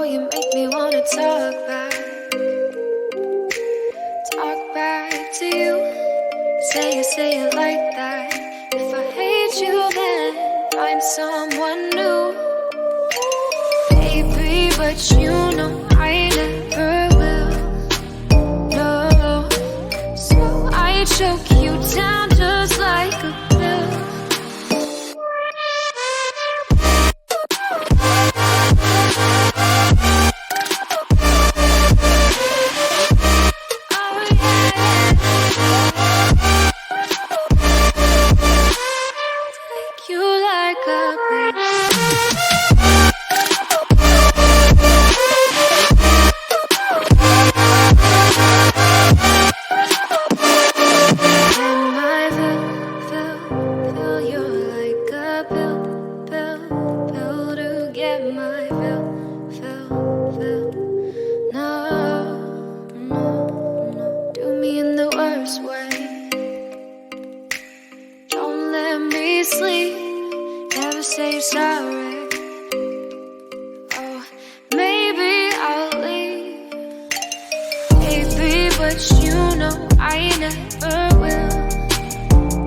Oh, you make me wanna talk back to you. Say it like that. If I hate you, then find someone new. Baby, but you know I never will. No, so I choke you down just like a pill. Sleep, never say you're sorry. Oh, maybe I'll leave, baby, but you know I never will.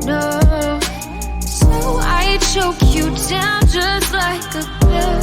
No, so I choke you down just like a pill.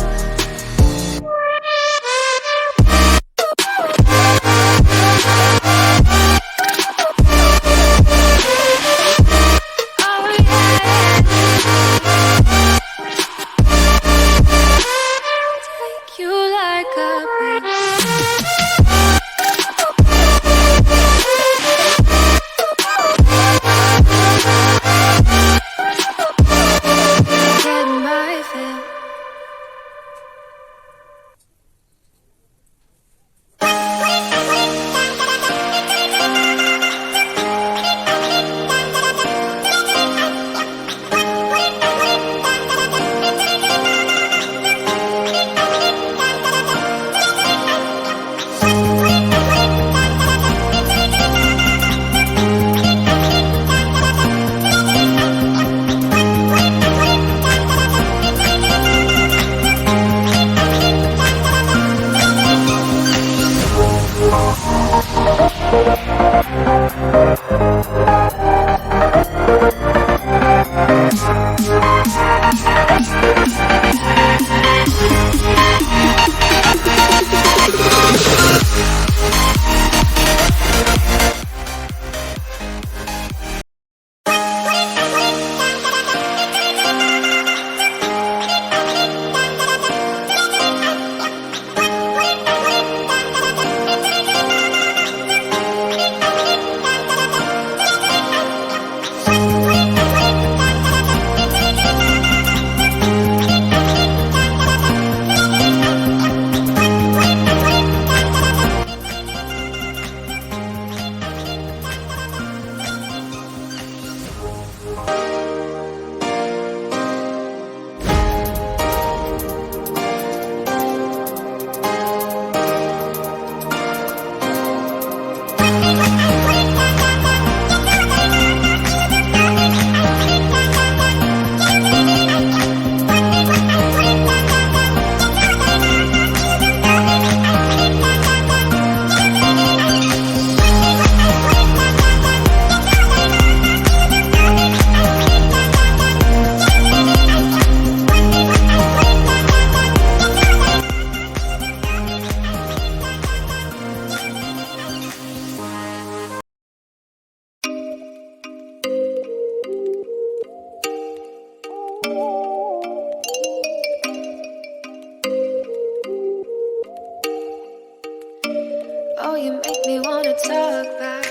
Oh, you make me wanna talk back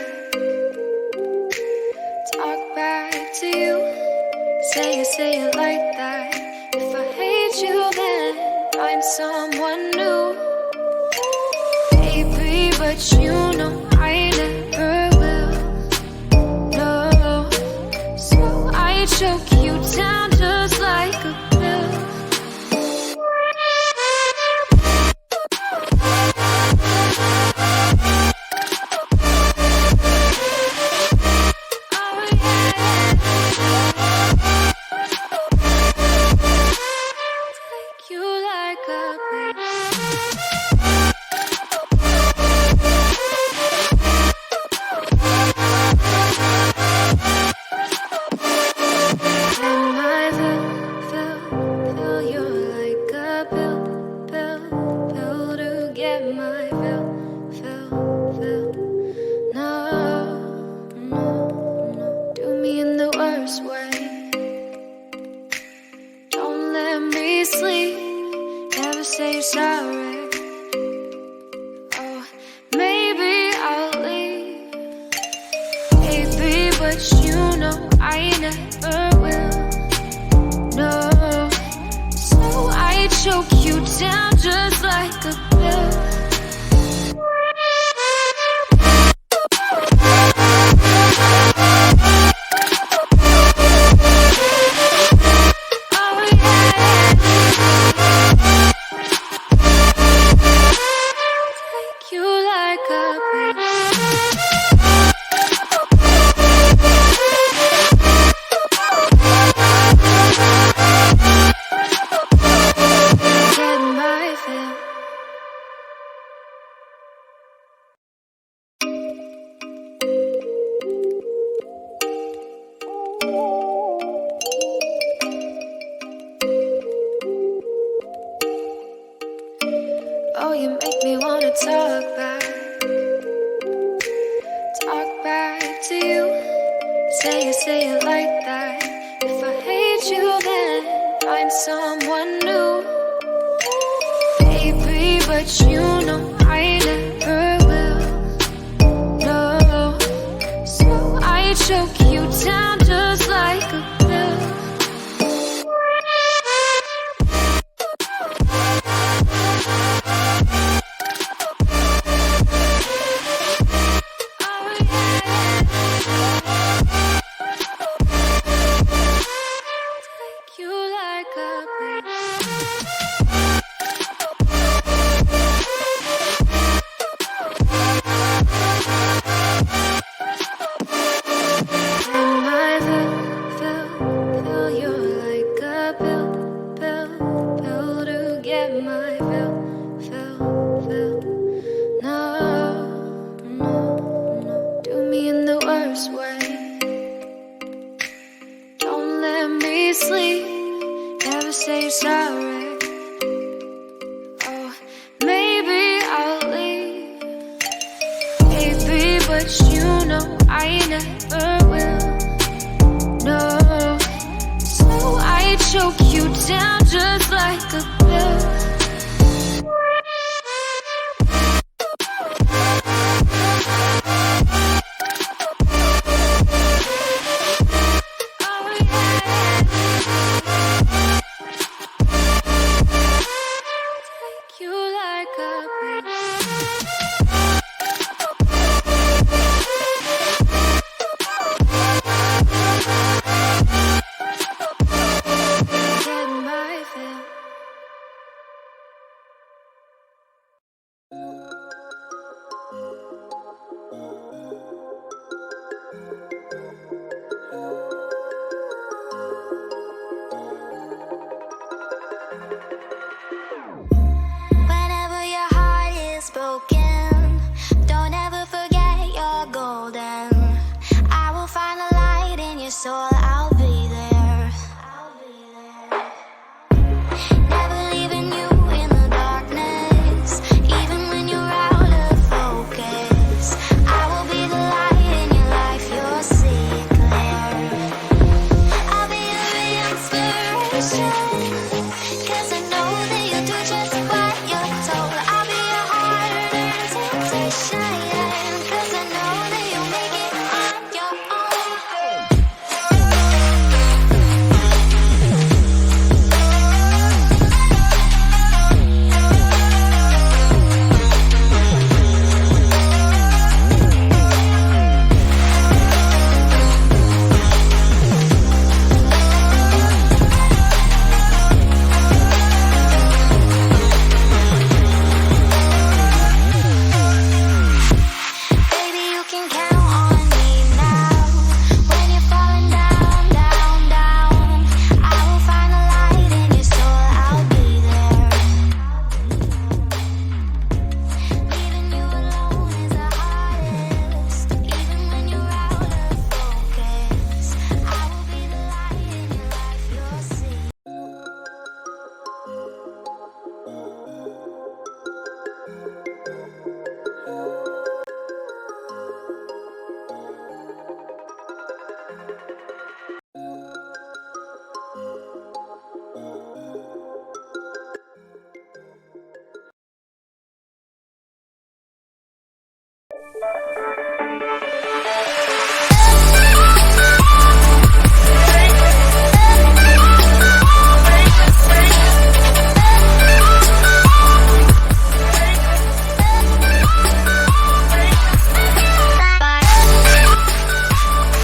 to you. Say it like that. If I hate you, then find someone new. Baby, but you know I never will. No, so I choke you down just like a pill. You like a say you're sorry. Oh, maybe I'll leave, baby, but you know I never will. No, so I choke you down just like a pill. Oh, you make me wanna talk back to you. Say it like that. If I hate you, then find someone new, baby, but you know I never will. No, so I choke you down just like a pill. Say you're sorry. Oh, maybe I'll leave, baby, but you know I never will. No, so I choke you down just like a pill.